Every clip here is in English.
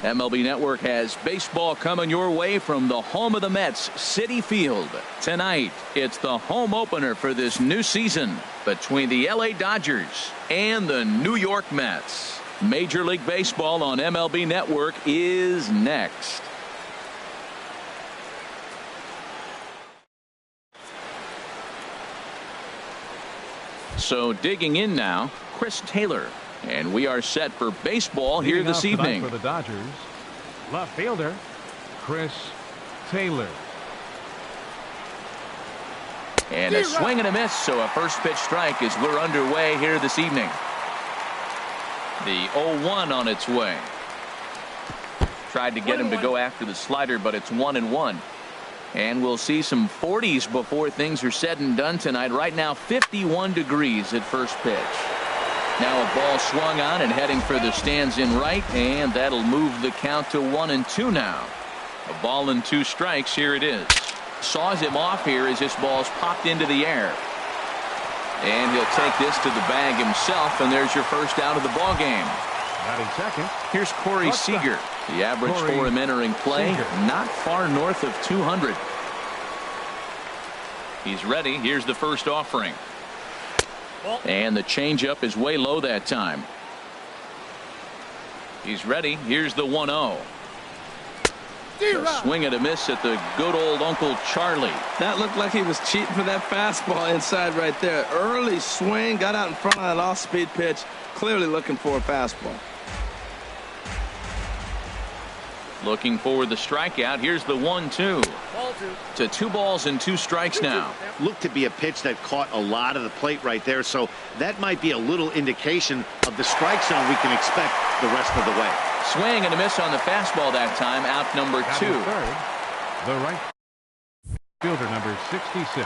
MLB Network has baseball coming your way from the home of the Mets, Citi Field. Tonight, it's the home opener for this new season between the LA Dodgers and the New York Mets. Major League Baseball on MLB Network is next. So digging in now, Chris Taylor. And we are set for baseball here this evening. For the Dodgers, left fielder Chris Taylor. And a swing and a miss, so a first pitch strike as we're underway here this evening. The 0-1 on its way. Tried to get him to go after the slider, but it's 1-1. And we'll see some 40s before things are said and done tonight. Right now, 51 degrees at first pitch. Now a ball swung on and heading for the stands in right, and that'll move the count to 1-2 now. A ball and 2 strikes. Here it is. Saws him off here as this ball's popped into the air. And he'll take this to the bag himself, and there's your first out of the ball game. Batting second. Here's Corey Seager. The average for him entering play, not far north of 200. He's ready. Here's the first offering. And the changeup is way low that time. He's ready. Here's the 1-0. A swing and a miss at the good old Uncle Charlie. That looked like he was cheating for that fastball inside right there. Early swing, got out in front of that off-speed pitch. Clearly looking for a fastball. Looking for the strikeout. Here's the 1-2. To 2 balls and 2 strikes now. Looked to be a pitch that caught a lot of the plate right there, so that might be a little indication of the strike zone we can expect the rest of the way. Swing and a miss on the fastball that time. Out number 2. Third, the right fielder, number 66,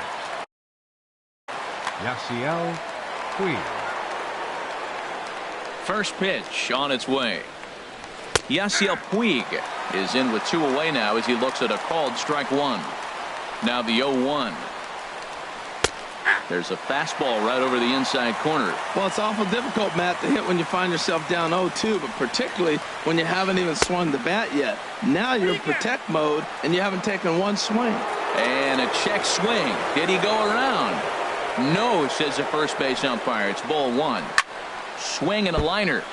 Yasiel Puig. First pitch on its way. Yasiel Puig is in with 2 away now as he looks at a called strike 1. Now the 0-1. There's a fastball right over the inside corner. Well, it's awful difficult, Matt, to hit when you find yourself down 0-2, but particularly when you haven't even swung the bat yet. Now you're in protect mode, and you haven't taken 1 swing. And a check swing. Did he go around? No, says the first base umpire. It's ball 1. Swing and a liner,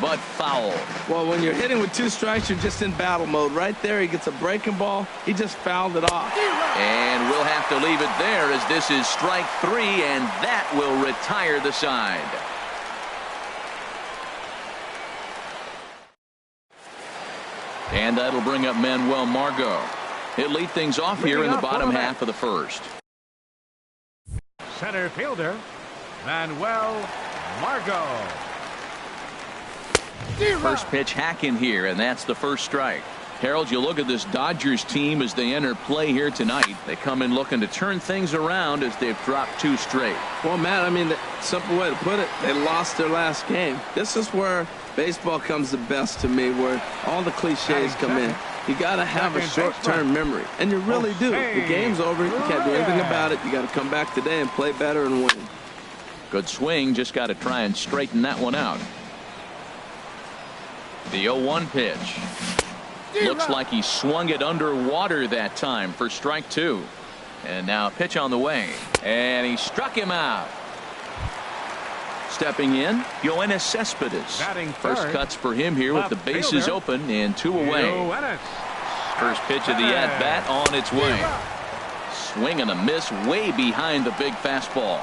but foul. Well, when you're hitting with 2 strikes, you're just in battle mode. Right there, he gets a breaking ball. He just fouled it off. And we'll have to leave it there as this is strike 3, and that will retire the side. And that'll bring up Manuel Margot. He'll lead things off here in the bottom half of the first. Center fielder Manuel Margot. First pitch hack in here, and that's the first strike. Harold, you look at this Dodgers team as they enter play here tonight. They come in looking to turn things around as they've dropped 2 straight. Well, Matt, I mean, the simple way to put it, they lost their last game. This is where baseball comes the best to me, where all the cliches come in. You got to have a short-term memory, and you really do. The game's over. You can't do anything about it. You got to come back today and play better and win. Good swing. Just got to try and straighten that one out. The 0-1 pitch. Looks like he swung it underwater that time for strike 2. And now a pitch on the way. And he struck him out. Stepping in, Yoenis Cespedes. First cuts for him here with the bases open and 2 away. First pitch of the at-bat on its way. Swing and a miss way behind the big fastball.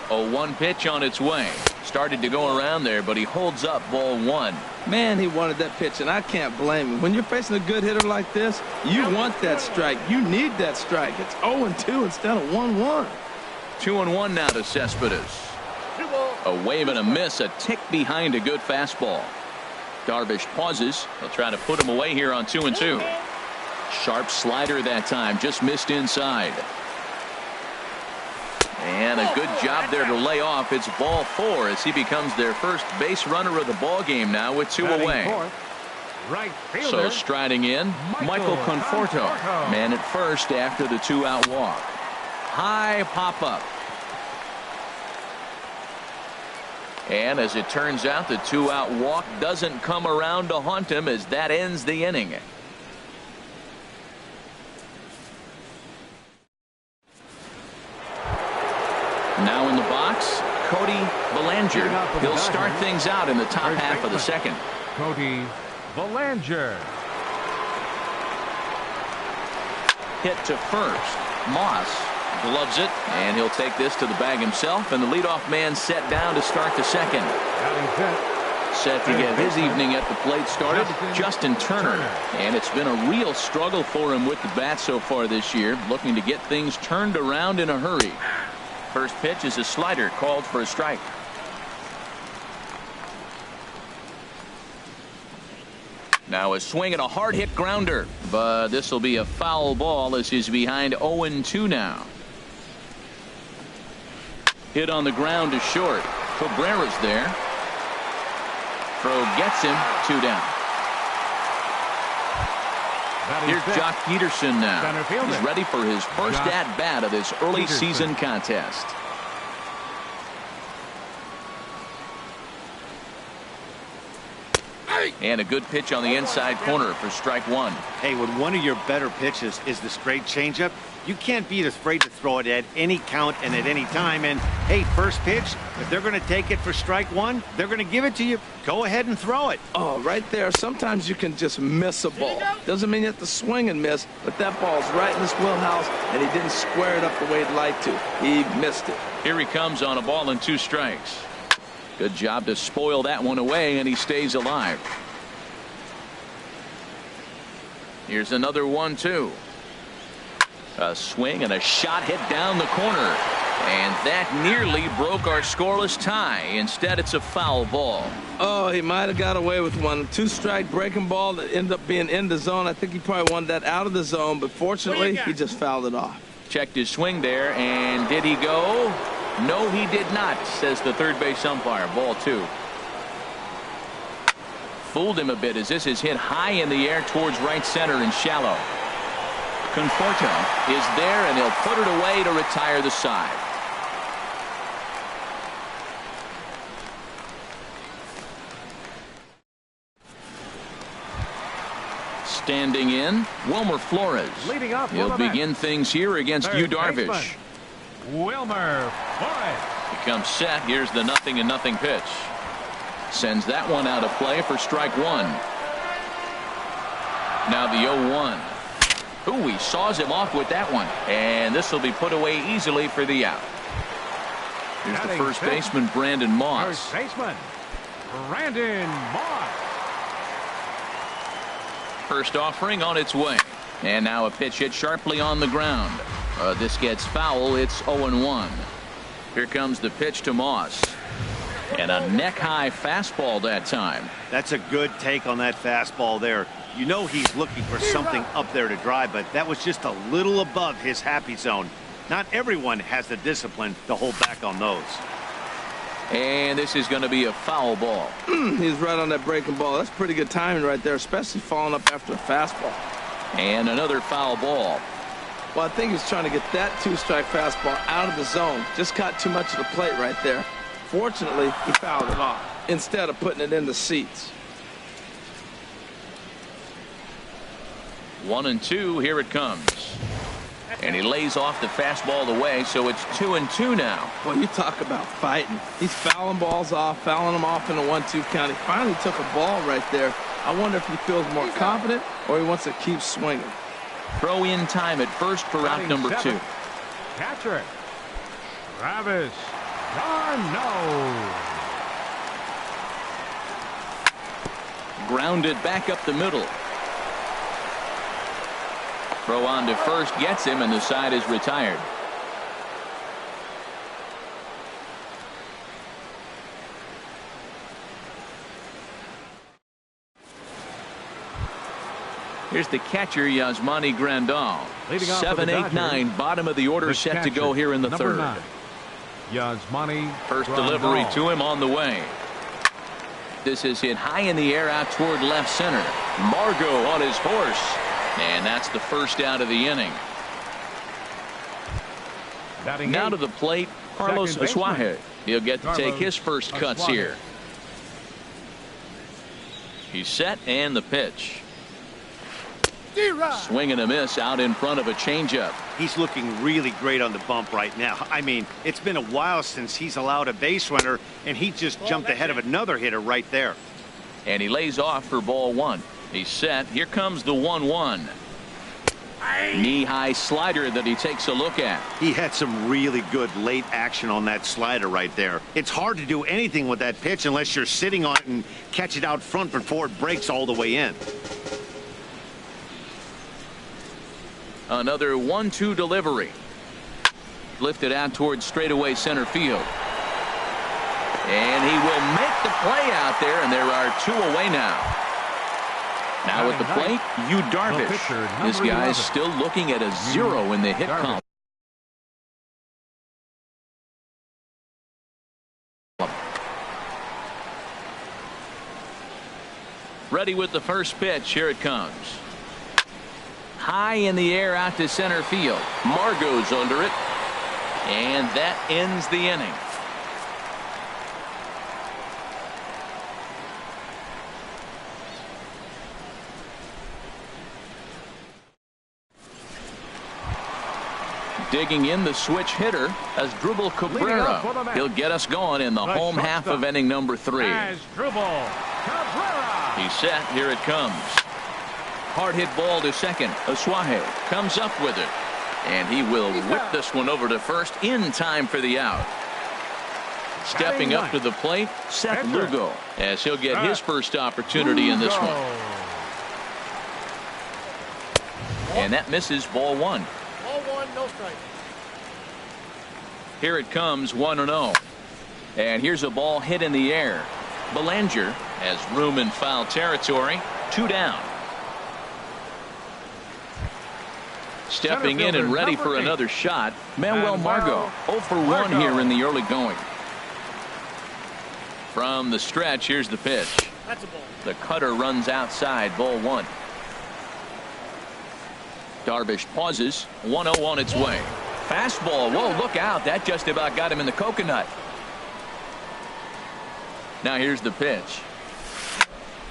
0-1 pitch on its way. Started to go around there, but he holds up ball 1. Man, he wanted that pitch, and I can't blame him. When you're facing a good hitter like this, you want that strike. You need that strike. It's 0-2 instead of 1-1. 2-1 now to Cespedes. A wave and a miss, a tick behind a good fastball. Darvish pauses. He'll try to put him away here on 2-2. Sharp slider that time, just missed inside. And a good job there to lay off. It's ball 4 as he becomes their first base runner of the ball game now with 2 away. So striding in, Michael Conforto. Man at first after the 2-out walk. High pop up. And as it turns out, the 2-out walk doesn't come around to haunt him as that ends the inning. Now in the box, Cody Bellinger. He'll start things out in the top half of the second. Cody Bellinger. Hit to first. Moss gloves it, and he'll take this to the bag himself, and the leadoff man set down to start the second. Set to get his evening at the plate started, Justin Turner. And it's been a real struggle for him with the bat so far this year, looking to get things turned around in a hurry. First pitch is a slider called for a strike. Now a swing and a hard hit grounder, but this will be a foul ball as he's behind 0-2 now. Hit on the ground to short. Cabrera's there. Throw gets him, 2 down. Here's Jock Peterson now. He's ready for his first at-bat of this early season contest. And a good pitch on the inside corner for strike one. Hey, when one of your better pitches is the straight changeup, you can't be afraid to throw it at any count and at any time. And, hey, first pitch, if they're going to take it for strike one, they're going to give it to you. Go ahead and throw it. Oh, right there. Sometimes you can just miss a ball. Doesn't mean you have to swing and miss, but that ball's right in his wheelhouse, and he didn't square it up the way he'd like to. He missed it. Here he comes on a ball and 2 strikes. Good job to spoil that one away, and he stays alive. Here's another 1-2. A swing and a shot hit down the corner. And that nearly broke our scoreless tie. Instead, it's a foul ball. Oh, he might have got away with one. 2-strike breaking ball that ended up being in the zone. I think he probably wanted that out of the zone, but fortunately, he just fouled it off. Checked his swing there, and did he go? No, he did not, says the third base umpire. Ball 2. Fooled him a bit as this is hit high in the air towards right center and shallow. Conforto is there, and he'll put it away to retire the side. Standing in, Wilmer Flores. Leading off, He'll begin things here against Yu Darvish. Wilmer Flores. He comes set. Here's the 0-0 pitch. Sends that one out of play for strike one. Now the 0-1. Ooh, he saws him off with that one. And this will be put away easily for the out. Here's the first baseman, Brandon Moss. First baseman, Brandon Moss. First offering on its way. And now a pitch hit sharply on the ground. This gets foul. It's 0-1. Here comes the pitch to Moss. And a neck-high fastball that time. That's a good take on that fastball there. You know he's looking for something up there to drive, but that was just a little above his happy zone. Not everyone has the discipline to hold back on those. And this is going to be a foul ball. He's right on that breaking ball. That's pretty good timing right there, especially following up after a fastball. And another foul ball. Well, I think he's trying to get that 2-strike fastball out of the zone. Just caught too much of the plate right there. Fortunately, he fouled it off instead of putting it in the seats. 1-2. Here it comes. And he lays off the fastball away, so it's 2-2 now. Well, you talk about fighting. He's fouling balls off, fouling them off in a 1-2 count. He finally took a ball right there. I wonder if he feels more confident or he wants to keep swinging. Throw in time at first for out number 2. Catcher, Travis d'Arnaud. Grounded back up the middle. Throw on to first gets him, and the side is retired. Here's the catcher, Yasmani Grandal. 7, 8, 9, bottom of the order, set to go here in the third. 9, Yasmani First Grandal. delivery to him on the way. This is hit high in the air out toward left center. Margot on his horse. And that's the first out of the inning. Batting Now eight. to the plate, Carlos Second baseman, Asuaje. He'll get to take his first cuts here. He's set, and the pitch. Swing and a miss out in front of a changeup. He's looking really great on the bump right now. I mean, it's been a while since he's allowed a base runner, and he just jumped ahead of another hitter right there. And he lays off for ball one. He's set. Here comes the 1-1. Knee-high slider that he takes a look at. He had some really good late action on that slider right there. It's hard to do anything with that pitch unless you're sitting on it and catch it out front before it breaks all the way in. Another 1-2 delivery. Lifted out towards straightaway center field. And he will make the play out there, and there are 2 away now. Now at the plate, Yu Darvish. This guy's still looking at a 0 in the hit column. Ready with the first pitch. Here it comes. High in the air out to center field. Margot's under it. And that ends the inning. Digging in the switch hitter as Asdrubal Cabrera. He'll get us going in the home half of inning number 3. Asdrubal Cabrera. He's set. Here it comes. Hard hit ball to second. Asuaje comes up with it. And he will whip this one over to first in time for the out. Stepping up to the plate, Seth Lugo, as he'll get his first opportunity in this one. And that misses ball 1. No strike. Here it comes, 1-0. And here's a ball hit in the air. Belanger has room in foul territory. 2 down. Stepping in and ready for another shot, Manuel Margot. 0 for 1 here in the early going. From the stretch, here's the pitch. That's a ball. The cutter runs outside, ball 1. Darvish pauses. 1-0 on its way. Fastball. Whoa, look out. That just about got him in the coconut. Now here's the pitch.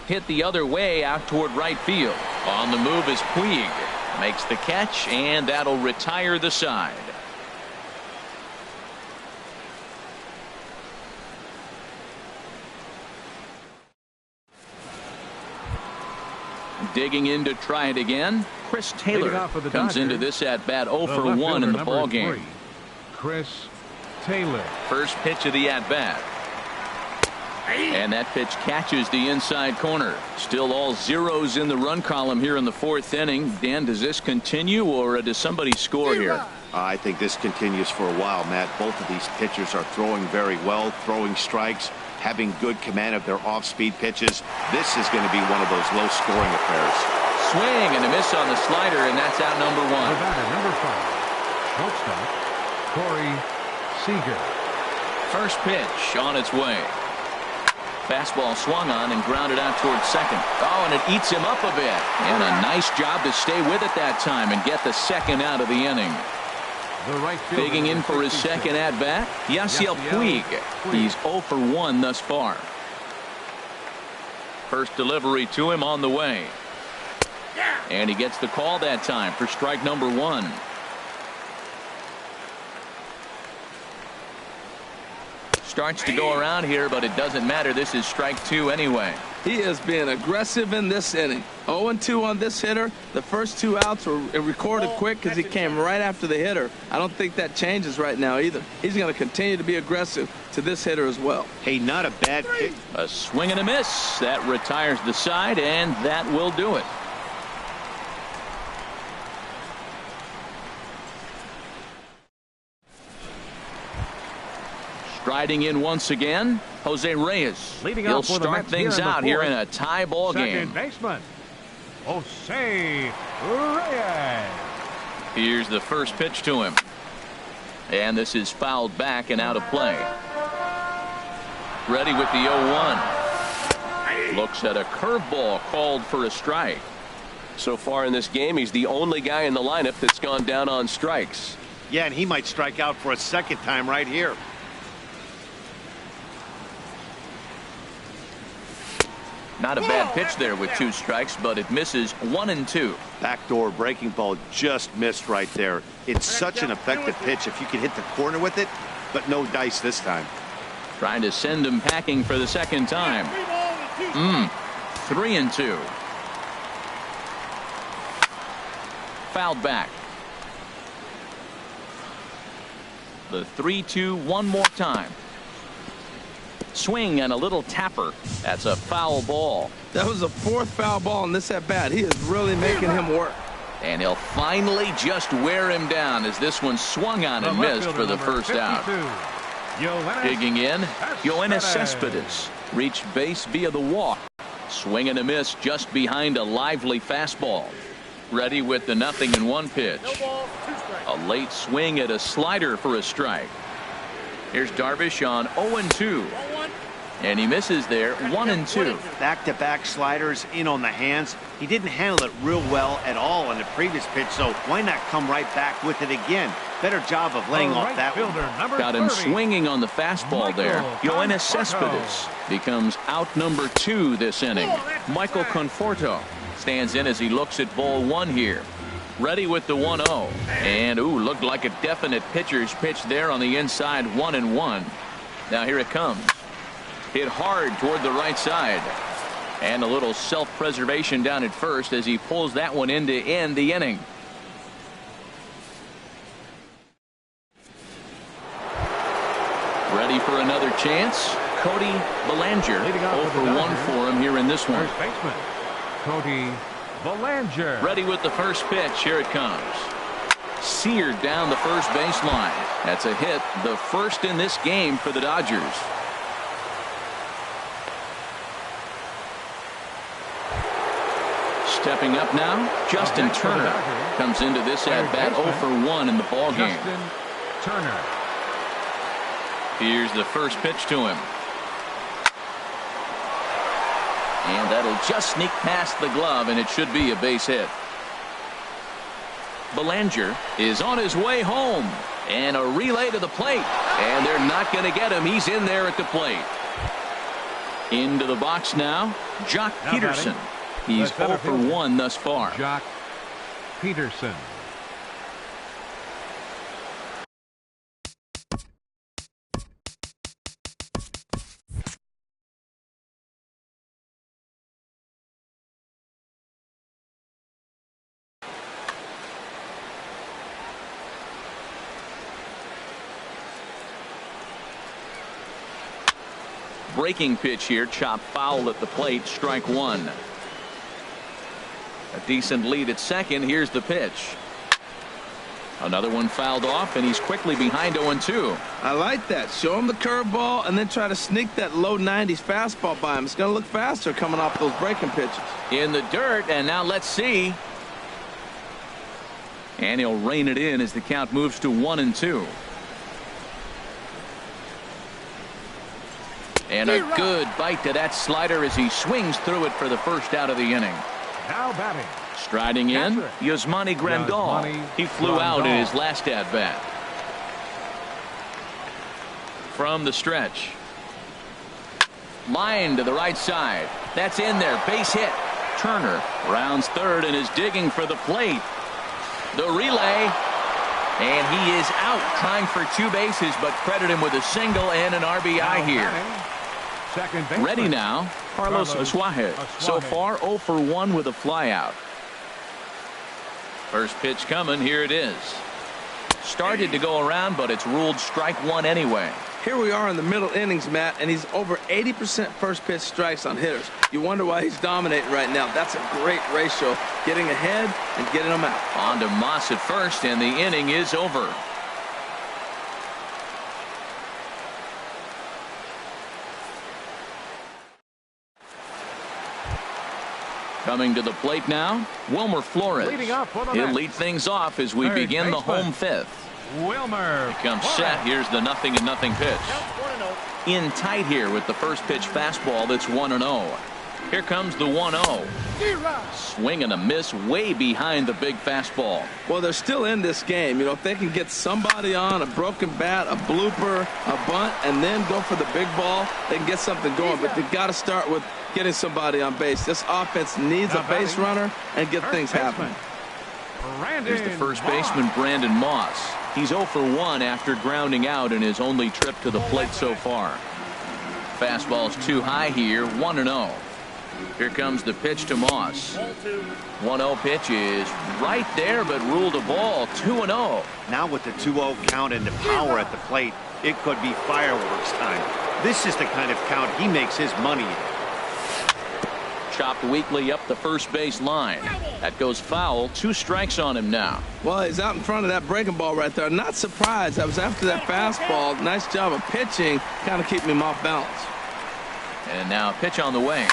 Hit the other way out toward right field. On the move is Puig. Makes the catch, and that'll retire the side. Digging in to try it again. Chris Taylor comes into this at bat 0 for 1 in the ball game. Chris Taylor. First pitch of the at bat. And that pitch catches the inside corner. Still all zeros in the run column here in the 4th inning. Dan, does this continue, or does somebody score here? I think this continues for a while, Matt. Both of these pitchers are throwing very well, throwing strikes, having good command of their off-speed pitches. This is going to be one of those low-scoring affairs. Swing and a miss on the slider, and that's out number 1. The batter, number 5, shortstop, Corey Seager. First pitch on its way. Fastball swung on and grounded out towards second. Oh, and it eats him up a bit. And a nice job to stay with it that time and get the second out of the inning. The right fielder, digging in for his second at bat, Yasiel Puig. He's 0 for 1 thus far. First delivery to him on the way. And he gets the call that time for strike number 1. Starts to go around here, but it doesn't matter. This is strike 2 anyway. He is being aggressive in this inning. 0-2 on this hitter. The first 2 outs were recorded quick because he came right after the hitter. I don't think that changes right now either. He's going to continue to be aggressive to this hitter as well. Hey, not a bad kick. A swing and a miss. That retires the side, and that will do it. Striding in once again, Jose Reyes. He'll start things out here in a tie ball game. Second baseman, Jose Reyes. Here's the first pitch to him. And this is fouled back and out of play. Ready with the 0-1. Looks at a curveball called for a strike. So far in this game, he's the only guy in the lineup that's gone down on strikes. Yeah, and he might strike out for a second time right here. Not a bad pitch there with 2 strikes, but it misses 1-2. Backdoor breaking ball just missed right there. It's such an effective pitch if you can hit the corner with it, but no dice this time. Trying to send him packing for the second time. 3-2. Fouled back. The 3-2 one more time. Swing and a little tapper. That's a foul ball. That was the 4th foul ball in this at bat. He is really making him work. And he'll finally just wear him down as this one swung on and missed for the first out. Digging in, Yoenis Cespedes reached base via the walk. Swing and a miss just behind a lively fastball. Ready with the 0-1 pitch. A late swing at a slider for a strike. Here's Darvish on 0-2. And he misses there, 1-2. Back-to-back sliders in on the hands. He didn't handle it real well at all on the previous pitch, so why not come right back with it again? Better job of laying off that one. Got him swinging on the fastball there. Yoenis Cespedes becomes out number 2 this inning. Michael Conforto stands in as he looks at ball 1 here. Ready with the 1-0. And, looked like a definite pitcher's pitch there on the inside, 1-1. Now here it comes. Hit hard toward the right side. And a little self-preservation down at first as he pulls that one in to end the inning. Ready for another chance. Cody Bellinger. 0 for 1 for him here in this one. First baseman, Cody Bellinger. Ready with the first pitch. Here it comes. Seared down the first baseline. That's a hit. The first in this game for the Dodgers. Stepping up now, Justin Turner comes into this at bat 0 for 1 in the ball game. Justin Turner. Here's the first pitch to him. And that'll just sneak past the glove, and it should be a base hit. Bellinger is on his way home. And a relay to the plate. And they're not going to get him. He's in there at the plate. Into the box now, Jock Peterson. He's 0 for 1 thus far. Jock Peterson. Breaking pitch here, chop foul at the plate, strike 1. A decent lead at second. Here's the pitch. Another one fouled off, and he's quickly behind 0-2. I like that. Show him the curveball and then try to sneak that low 90s fastball by him. It's going to look faster coming off those breaking pitches. In the dirt, and now let's see. And he'll rein it in as the count moves to 1-2. And a good bite to that slider as he swings through it for the first out of the inning. Now batting. Striding in, Yasmani Grandal. He flew out in his last at bat. From the stretch. Line to the right side. That's in there. Base hit. Turner rounds third and is digging for the plate. The relay. And he is out trying for 2 bases, but credit him with a single and an RBI here. Ready now, Carlos Asuaje. So far 0 for 1 with a flyout. First pitch coming. Here it is. Started to go around, but it's ruled strike 1 anyway. Here we are in the middle innings, Matt, and he's over 80% first pitch strikes on hitters. You wonder why he's dominating right now. That's a great ratio, getting ahead and getting them out. On to Moss at first, and the inning is over. Coming to the plate now, Wilmer Flores. He'll lead things off as we begin the home 5th. Wilmer. He comes set. Here's the 0-0 pitch. In tight here with the first pitch fastball that's 1-0. Here comes the 1-0. Swing and a miss way behind the big fastball. Well, they're still in this game. You know, if they can get somebody on a broken bat, a blooper, a bunt, and then go for the big ball, they can get something going. But they've got to start with getting somebody on base. This offense needs a base runner and get things happening. There's the first baseman, Brandon Moss. He's 0 for 1 after grounding out in his only trip to the plate so far. Fastball's too high here, 1-0. Here comes the pitch to Moss. 1-0 pitch is right there, but ruled a ball. 2-0. Now with the 2-0 count and the power at the plate, it could be fireworks time. This is the kind of count he makes his money in. Chopped weakly up the first base line. That goes foul. 2 strikes on him now. Well, he's out in front of that breaking ball right there. Not surprised. I was after that fastball. Nice job of pitching, kind of keeping him off balance. And now a pitch on the way.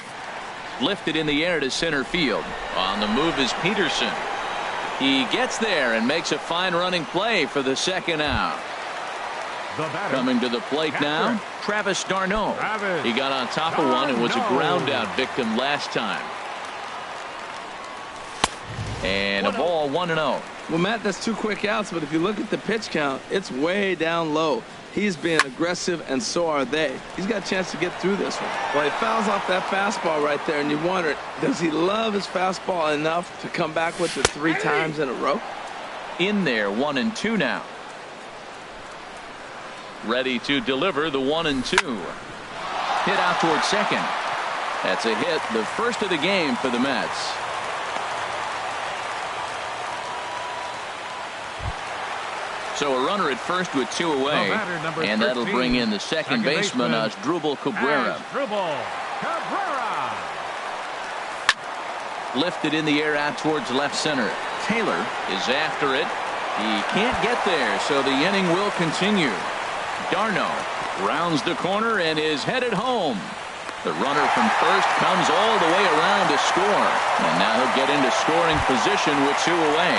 Lifted in the air to center field. On the move is Peterson. He gets there and makes a fine running play for the second out. Coming to the plate now, Travis d'Arnaud. He got on top of one and was a ground out victim last time. And a ball, 1-0. Well, Matt, that's 2 quick outs, but if you look at the pitch count, it's way down low. He's being aggressive, and so are they. He's got a chance to get through this one. Well, he fouls off that fastball right there, and you wonder, does he love his fastball enough to come back with it 3 times in a row? In there, 1-2 now. Ready to deliver the 1-2. Hit out towards second. That's a hit, the first of the game for the Mets. So a runner at first with 2 away. And that'll bring in the second baseman, Asdrubal Cabrera. Lifted in the air out towards left center. Taylor is after it. He can't get there, so the inning will continue. d'Arnaud rounds the corner and is headed home. The runner from first comes all the way around to score. And now he'll get into scoring position with 2 away.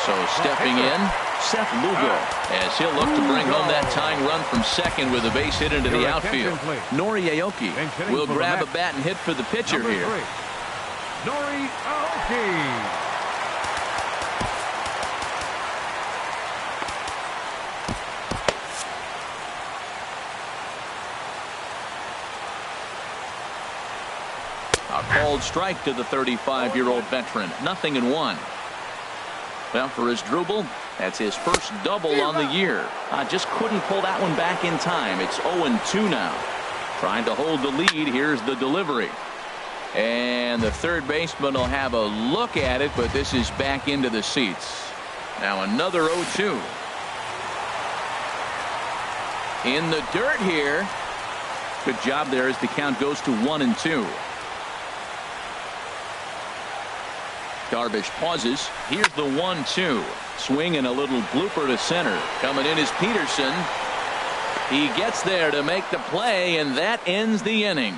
So stepping in, Seth Lugo, as he'll look to bring home that tying run from second with a base hit into the outfield. Nori Aoki will grab a bat and hit for the pitcher here. Nori Aoki. A called strike to the 35-year-old veteran. 0-1. Well, for Asdrubal, that's his first double on the year. Just couldn't pull that one back in time. It's 0-2 now. Trying to hold the lead. Here's the delivery. And the third baseman will have a look at it, but this is back into the seats. Now another 0-2. In the dirt here. Good job there as the count goes to 1-2. Darvish pauses. Here's the 1-2. Swing and a little blooper to center. Coming in is Peterson. He gets there to make the play, and that ends the inning.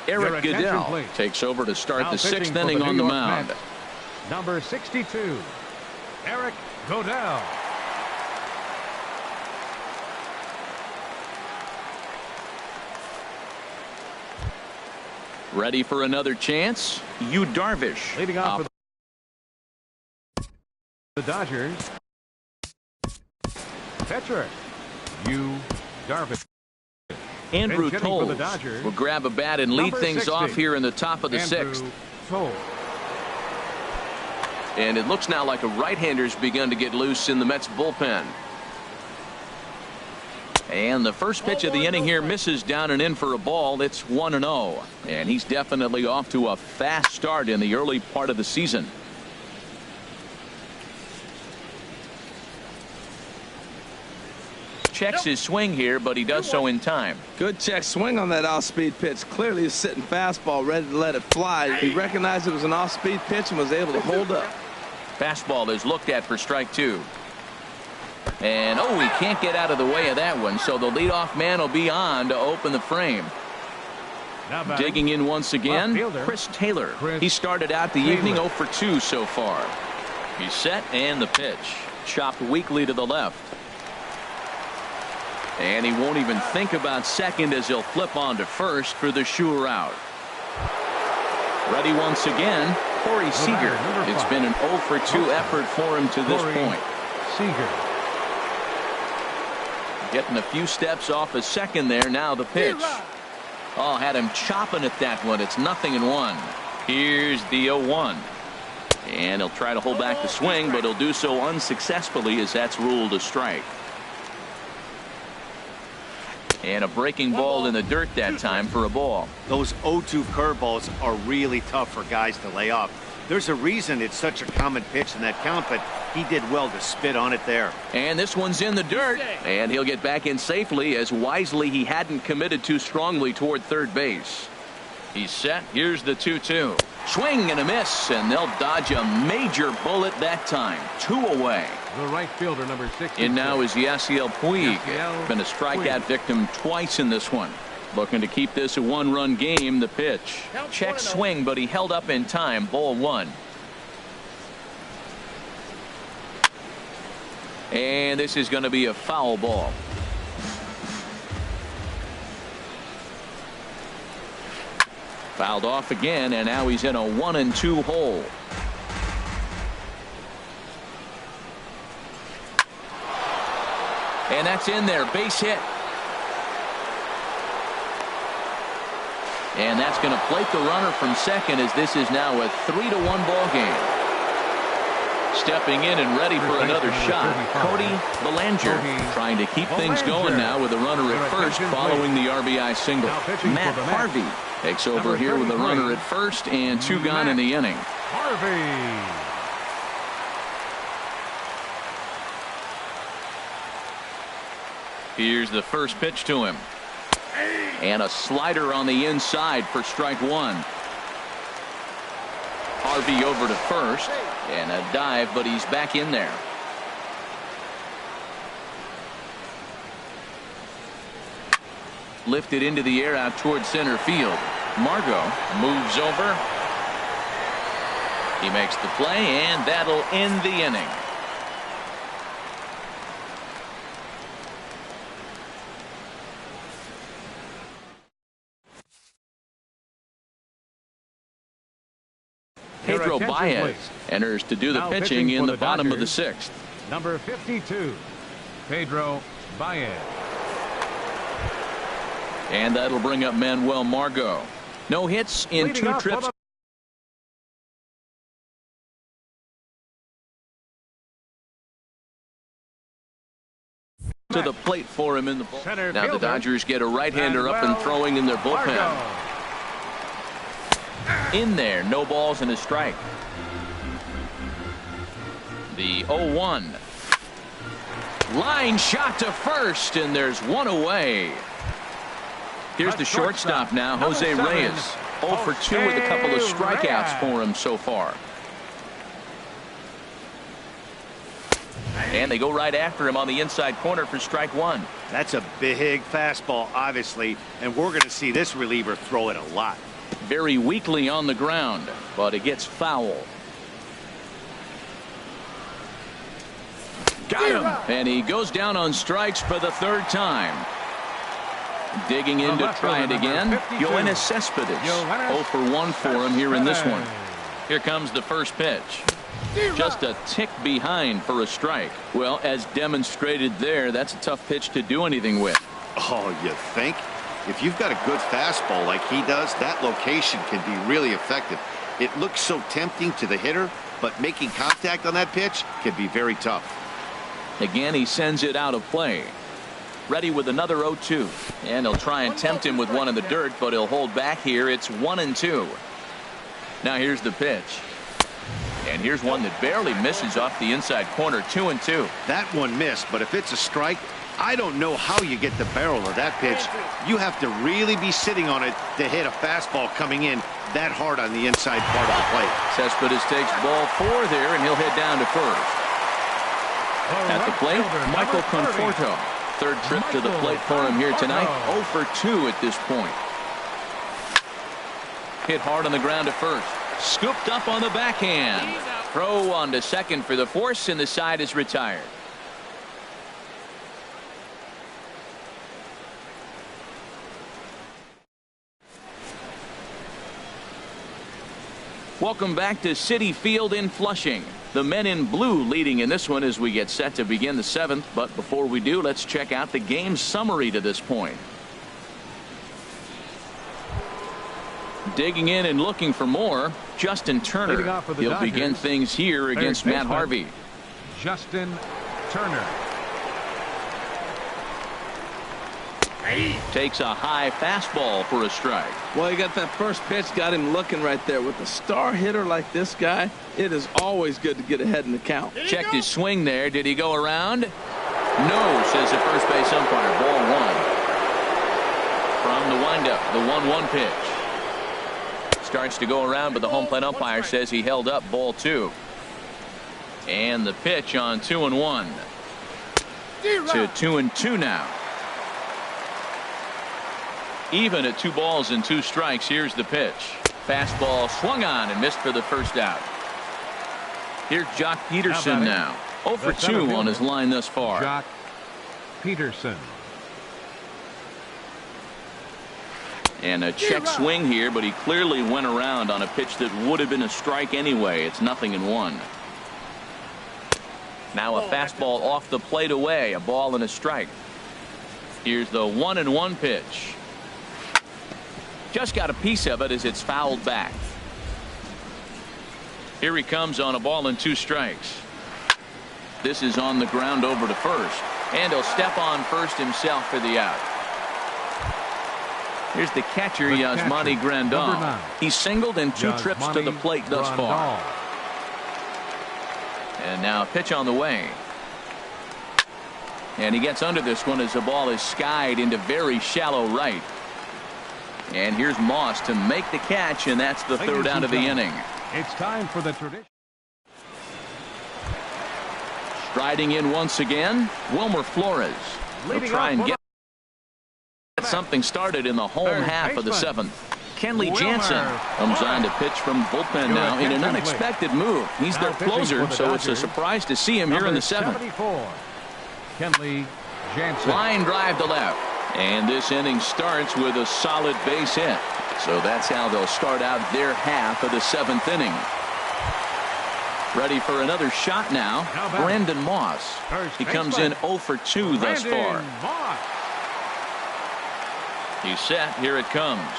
Eric Goodell takes over to start the 6th inning on the mound. Number 62, Eric Goodell. Ready for another chance? Yu Darvish. Leading off for the Dodgers. Pitcher, Yu Darvish. Andrew Toles will grab a bat and lead things off here in the top of the 6th. And it looks now like a right-hander's begun to get loose in the Mets bullpen. And the first pitch of the inning here misses down and in for a ball. It's 1-0. And he's definitely off to a fast start in the early part of the season. Checks his swing here, but he does so in time. Good check swing on that off-speed pitch. Clearly a sitting fastball ready to let it fly. He recognized it was an off-speed pitch and was able to hold up. Fastball is looked at for strike 2. And he can't get out of the way of that one, so the leadoff man will be on to open the frame. Digging in once again, Chris Taylor. He started out the evening 0 for 2 so far. He's set, and the pitch. Chopped weakly to the left. And he won't even think about second as he'll flip on to first for the sure out. Ready once again, Corey Seager. It's been an 0 for 2 effort for him to this point. Seager. Getting a few steps off a second there. Now the pitch. Oh, had him chopping at that one. It's 0-1. Here's the 0-1. And he'll try to hold back the swing, but he'll do so unsuccessfully as that's ruled a strike. And a breaking ball in the dirt that time for a ball. Those 0-2 curveballs are really tough for guys to lay off. There's a reason it's such a common pitch in that count, but he did well to spit on it there. And this one's in the dirt, and he'll get back in safely, as wisely he hadn't committed too strongly toward third base. He's set. Here's the 2-2. Swing and a miss, and they'll dodge a major bullet that time. 2 away. The right fielder, number 60. In now is Yasiel Puig. Been a strikeout Puig. victim twice in this one. Looking to keep this a 1-run game. The pitch. Check swing, but he held up in time. Ball 1. And this is going to be a foul ball. Fouled off again, and now he's in a 1-2 hole. And that's in there. Base hit. And that's going to plate the runner from second, as this is now a 3-1 ball game. Stepping in and ready for another shot, Cody Bellinger, trying to keep things going now with a runner at first following the RBI single. Matt Harvey takes over here with a runner at first and 2 gone in the inning. Harvey. Here's the first pitch to him. And a slider on the inside for strike 1. Harvey over to first, and a dive, but he's back in there. Lifted into the air out toward center field. Margot moves over. He makes the play, and that'll end the inning. Pedro Baez enters to do the pitching in the bottom of the 6th. Number 52, Pedro Baez. And that'll bring up Manuel Margot. No hits in 2 trips to the plate for him in the ball. Now the Dodgers get a right-hander up and throwing in their bullpen. In there, no balls and a strike. The 0-1. Line shot to first, and there's 1 away. Here's the shortstop now, Jose Reyes. 0 for 2 with a couple of strikeouts for him so far. And they go right after him on the inside corner for strike 1. That's a big fastball, obviously, and we're going to see this reliever throw it a lot. Very weakly on the ground, but it gets foul. Got him. And he goes down on strikes for the 3rd time. Digging in to try it again. Yoenis Cespedes. 0 for 1 for him here in this one. Here comes the first pitch. Just a tick behind for a strike. Well, as demonstrated there, that's a tough pitch to do anything with. Oh, you think? If you've got a good fastball like he does, that location can be really effective. It looks so tempting to the hitter, but making contact on that pitch can be very tough. Again, he sends it out of play. Ready with another 0-2. And he'll try and tempt him with one in the dirt, but he'll hold back here. It's 1-2. Now here's the pitch. And here's one that barely misses off the inside corner. 2-2. That one missed, but if it's a strike, I don't know how you get the barrel of that pitch. You have to really be sitting on it to hit a fastball coming in that hard on the inside part of the plate. Cespedes takes ball 4 there, and he'll head down to first. At the plate, Michael Conforto. 3rd trip to the plate for him here tonight. 0 for 2 at this point. Hit hard on the ground to first. Scooped up on the backhand. Throw on to second for the force, and the side is retired. Welcome back to Citi Field in Flushing. The men in blue leading in this one as we get set to begin the 7th. But before we do, let's check out the game summary to this point. Digging in and looking for more, Justin Turner. He'll begin things here against Matt Harvey. Justin Turner. Takes a high fastball for a strike. Well, he got that first pitch, got him looking right there. With a star hitter like this guy, it is always good to get ahead in the count. Checked his swing there. Did he go around? No, says the first base umpire. Ball 1. From the windup, the 1-1 pitch. Starts to go around, but the home plate umpire says he held up. Ball 2. And the pitch on 2-1. To 2-2 now. Even at 2 balls and 2 strikes. Here's the pitch. Fastball swung on and missed for the first out. Here's Jock Peterson now. 0 for 2 on his line thus far. Jock Peterson. And a check swing here, but he clearly went around on a pitch that would have been a strike anyway. It's 0-1. Now a fastball off the plate away. A ball and a strike. Here's the 1-1 pitch. Just got a piece of it as it's fouled back. Here he comes on a ball and 2 strikes. This is on the ground over to first. And he'll step on first himself for the out. Here's the catcher, Yasmani Grandal. He's singled in 2 trips to the plate thus far. And now a pitch on the way. And he gets under this one as the ball is skied into very shallow right. And here's Moss to make the catch, and that's the 3rd out of the inning. It's time for the tradition. Striding in once again, Wilmer Flores. He'll try and get something started in the home half of the 7th. Kenley Jansen comes on to pitch from bullpen now in an unexpected move. He's their closer, so it's a surprise to see him here in the 7th. Kenley Jansen. Line drive to left. And this inning starts with a solid base hit. So that's how they'll start out their half of the 7th inning. Ready for another shot now. Brandon Moss. He comes in 0 for 2 thus far. He's set. Here it comes.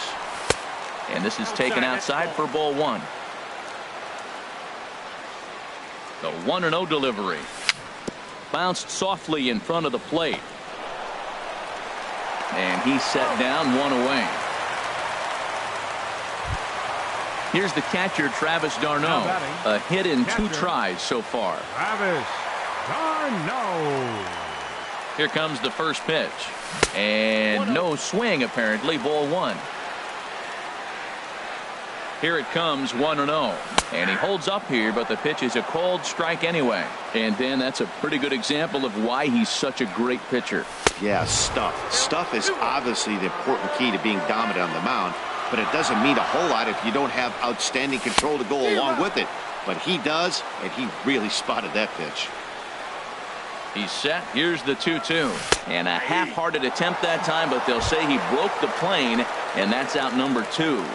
And this is taken outside for ball 1. The 1-0 delivery. Bounced softly in front of the plate. And he's set down 1 away. Here's the catcher, Travis d'Arnaud. A hit in 2 tries so far. Travis d'Arnaud. Here comes the first pitch. And no swing, apparently. Ball 1. Here it comes, 1-0. And he holds up here, but the pitch is a called strike anyway. And then that's a pretty good example of why he's such a great pitcher. Yeah, stuff. Stuff is obviously the important key to being dominant on the mound, but it doesn't mean a whole lot if you don't have outstanding control to go along with it. But he does, and he really spotted that pitch. He's set. Here's the 2-2. And a half-hearted attempt that time, but they'll say he broke the plane, and that's out number 2.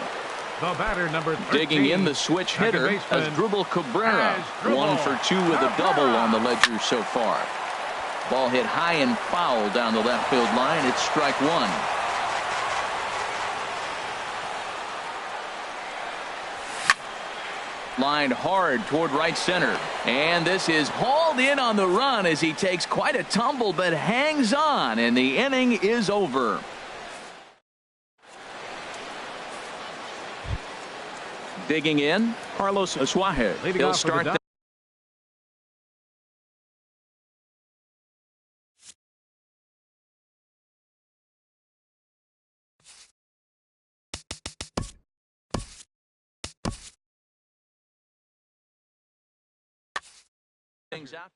The batter, number 13. Digging in the switch hitter, Asdrubal Cabrera. 1 for 2 with a double on the ledger so far. Ball hit high and foul down the left field line. It's strike 1. Lined hard toward right center. And this is hauled in on the run as he takes quite a tumble but hangs on, and the inning is over. Digging in, Carlos Asuaje. He'll start the things out.